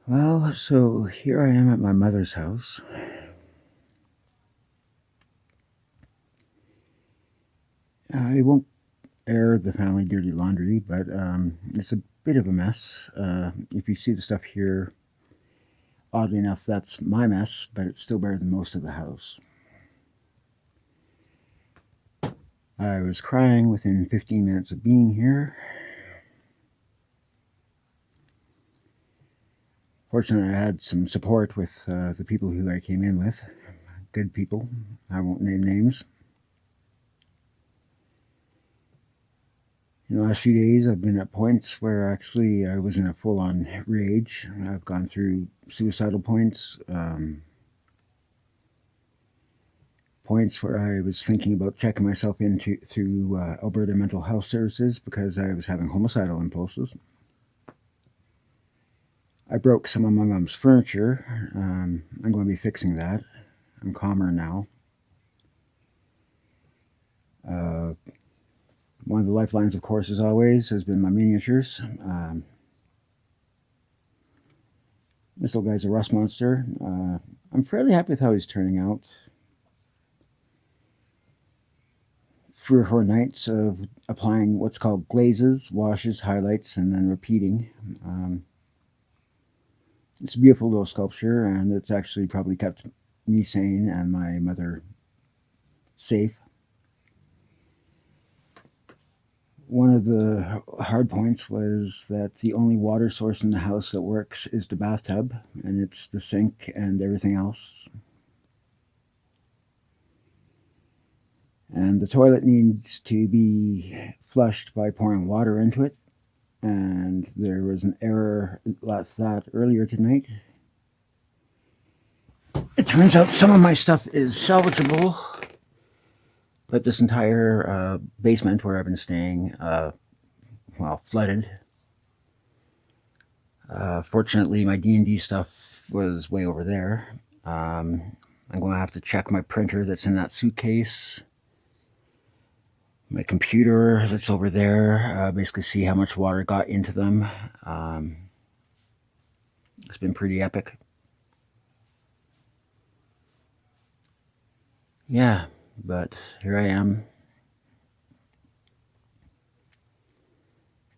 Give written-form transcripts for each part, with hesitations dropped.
Well, so here I am at my mother's house. I won't air the family dirty laundry, but it's a bit of a mess. If you see the stuff here, oddly enough, that's my mess, but it's still better than most of the house. I was crying within 15 minutes of being here. Fortunately, I had some support with the people who I came in with. Good people. I won't name names. In the last few days, I've been at points where actually I was in a full on rage. I've gone through suicidal points, points where I was thinking about checking myself into through Alberta Mental Health Services because I was having homicidal impulses. I broke some of my mom's furniture. I'm going to be fixing that. I'm calmer now. Uh, One of the lifelines, of course, as always, has been my miniatures. This little guy's a rust monster. I'm fairly happy with how he's turning out. 3 or 4 nights of applying what's called glazes, washes, highlights, and then repeating. It's a beautiful little sculpture, and it's actually probably kept me sane and my mother safe. One of the hard points was that the only water source in the house that works is the bathtub, and it's the sink and everything else. And the toilet needs to be flushed by pouring water into it. And there was an error like that earlier tonight. It turns out some of my stuff is salvageable, but this entire basement where I've been staying, flooded. Fortunately, my D&D stuff was way over there. I'm going to have to check my printer that's in that suitcase, my computer that's over there, basically see how much water got into them. It's been pretty epic. Yeah, but here I am.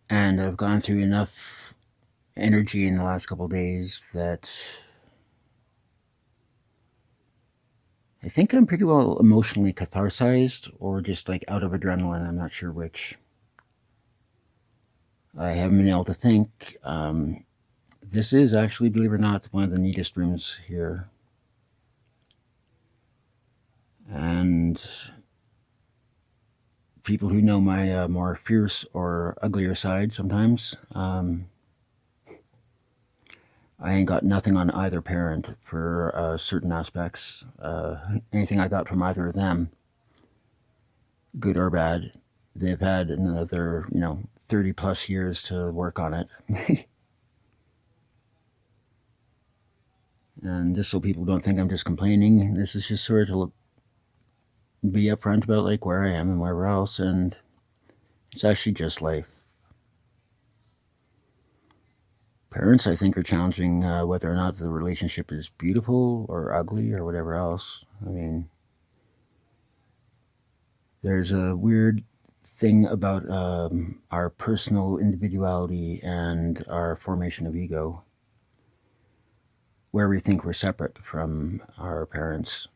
And I've gone through enough energy in the last couple of days that I think I'm pretty well emotionally catharsized or just like out of adrenaline. I'm not sure which. I haven't been able to think. This is actually, believe it or not, one of the neatest rooms here. And people who know my more fierce or uglier side sometimes, I ain't got nothing on either parent for certain aspects. Anything I got from either of them, good or bad, they've had another, 30 plus years to work on it. And just so people don't think I'm just complaining, this is just sort of to be upfront about like where I am and wherever else, and it's actually just life. Parents, I think, are challenging whether or not the relationship is beautiful or ugly or whatever else. I mean, there's a weird thing about our personal individuality and our formation of ego, where we think we're separate from our parents,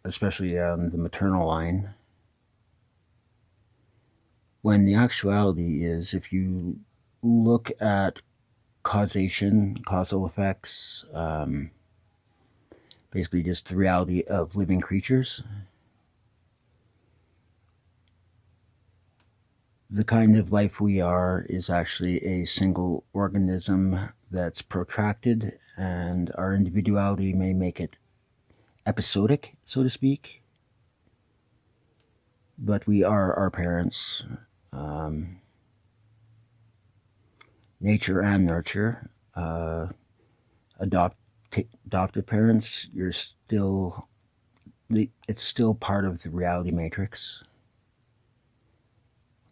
especially on the maternal line, when the actuality is if you look at causation, causal effects, basically just the reality of living creatures, the kind of life we are is actually a single organism that's protracted, and our individuality may make it episodic, so to speak. But we are our parents, um, nature and nurture. Adopt, Adoptive parents, it's still part of the reality matrix.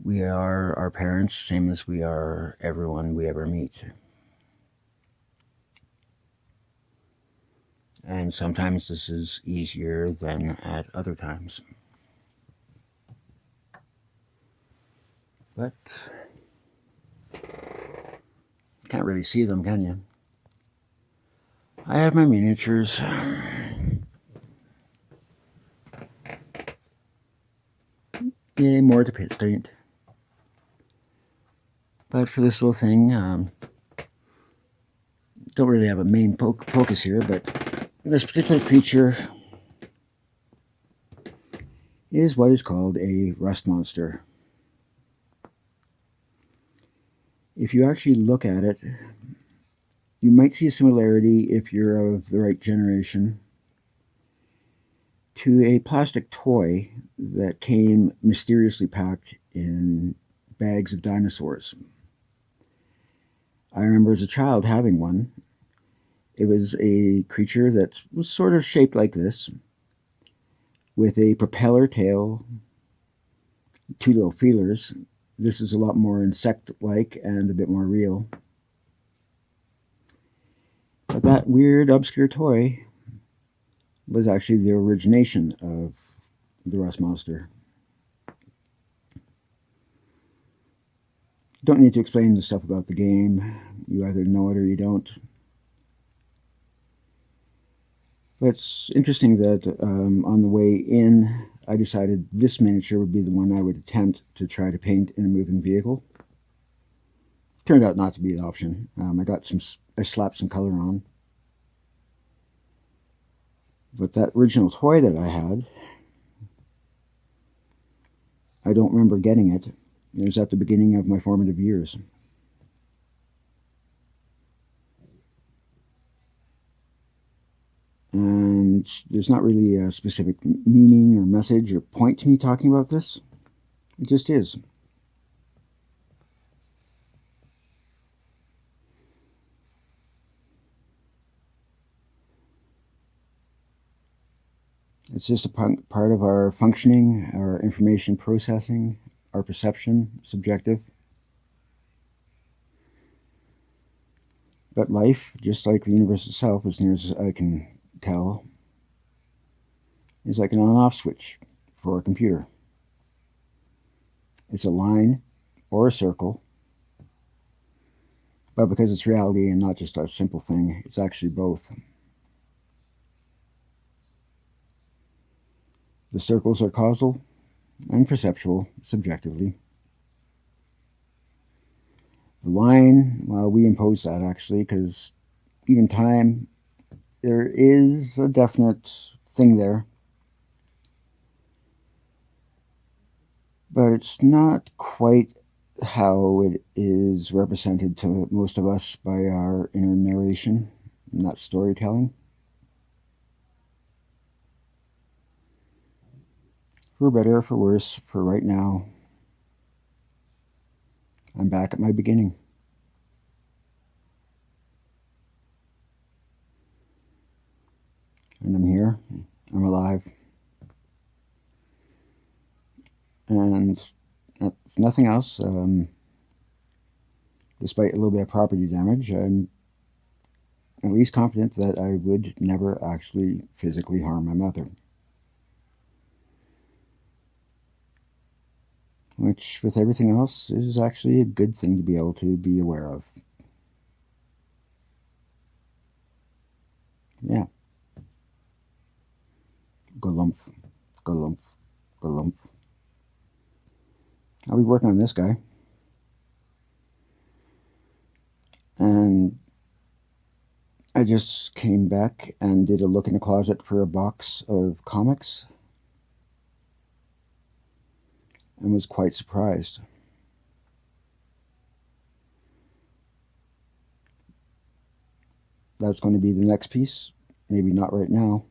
We are our parents, same as we are everyone we ever meet. And sometimes this is easier than at other times. But can't really see them, can you? I have my miniatures. Yay, more to paint. But for this little thing, don't really have a main focus here, but this particular creature is what is called a rust monster. If you actually look at it, you might see a similarity, if you're of the right generation, to a plastic toy that came mysteriously packed in bags of dinosaurs. I remember as a child having one. It was a creature that was sort of shaped like this, with a propeller tail, two little feelers. This is a lot more insect-like and a bit more real. But that weird, obscure toy was actually the origination of the rust monster. Don't need to explain the stuff about the game. You either know it or you don't. But it's interesting that on the way in, I decided this miniature would be the one I would attempt to try to paint in a moving vehicle. Turned out not to be an option. I slapped some color on. But that original toy that I had, I don't remember getting it. It was at the beginning of my formative years. And there's not really a specific meaning or message or point to me talking about this. It just is. It's just a part of our functioning, our information processing, our perception, subjective. But life, just like the universe itself, as near as I can tell, is like an on-off switch for a computer. It's a line or a circle, but because it's reality and not just a simple thing, it's actually both. The circles are causal and perceptual subjectively. The line, well, we impose that actually, because even time, there is a definite thing there. But it's not quite how it is represented to most of us by our inner narration, not storytelling. For better or for worse, for right now, I'm back at my beginning. And I'm here. I'm alive. And if nothing else, despite a little bit of property damage, I'm at least confident that I would never actually physically harm my mother. Which, with everything else, is actually a good thing to be able to be aware of. Yeah. Galump, galump, galump. I'll be working on this guy. And I just came back and did a look in the closet for a box of comics and was quite surprised. That's going to be the next piece. Maybe not right now,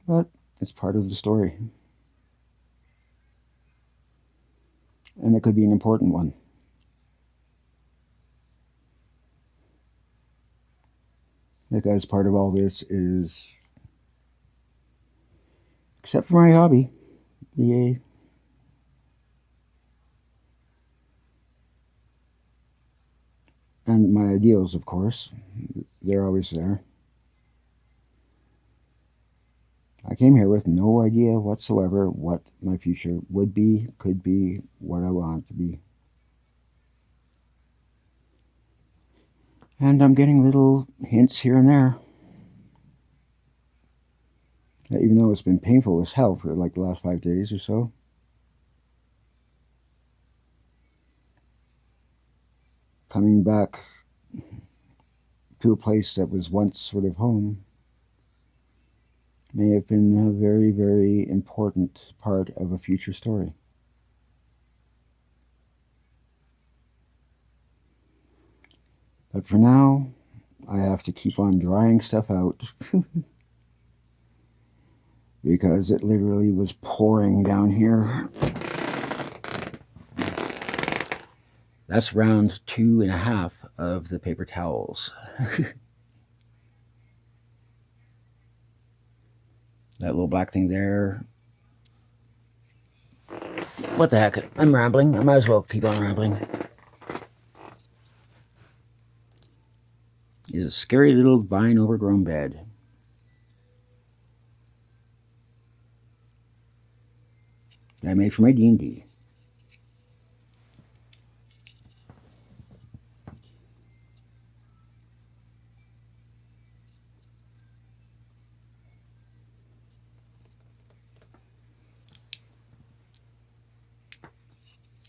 but it's part of the story. And it could be an important one. Because part of all this is, except for my hobby, yay, and my ideals, of course, they're always there. I came here with no idea whatsoever what my future would be, could be, what I want to be. And I'm getting little hints here and there. Even though it's been painful as hell for like the last 5 days or so. Coming back to a place that was once sort of home may have been a very, very important part of a future story. But for now, I have to keep on drying stuff out because it literally was pouring down here. That's round 2.5 of the paper towels. That little black thing there. What the heck? I'm rambling. I might as well keep on rambling. It's a scary little vine overgrown bed. That I made for my D&D.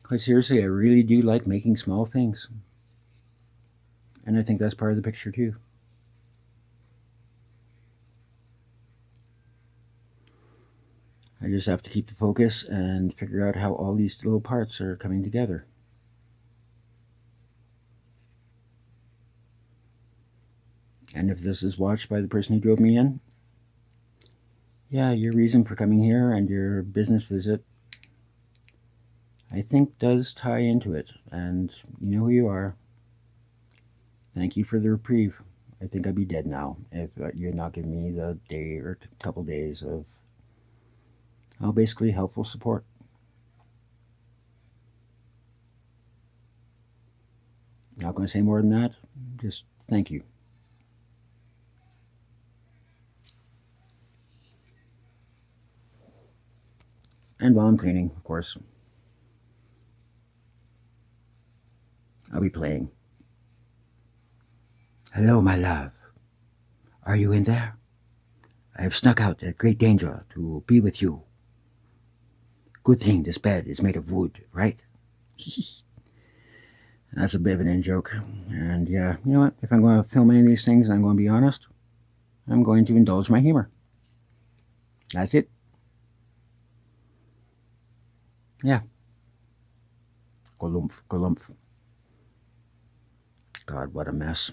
Quite seriously, I really do like making small things. And I think that's part of the picture too. I just have to keep the focus and figure out how all these little parts are coming together. And if this is watched by the person who drove me in, yeah, your reason for coming here and your business visit, I think does tie into it. And you know who you are. Thank you for the reprieve. I think I'd be dead now if you're not giving me the day or couple days of, basically helpful support. Not going to say more than that. Just thank you. And while I'm cleaning, of course, I'll be playing. Hello, my love. Are you in there? I have snuck out at great danger to be with you. Good thing this bed is made of wood, right? That's a bit of an in-joke. And yeah, you know what? If I'm going to film any of these things, I'm going to be honest, I'm going to indulge my humor. That's it. Yeah. Galumph, galumph. God, what a mess.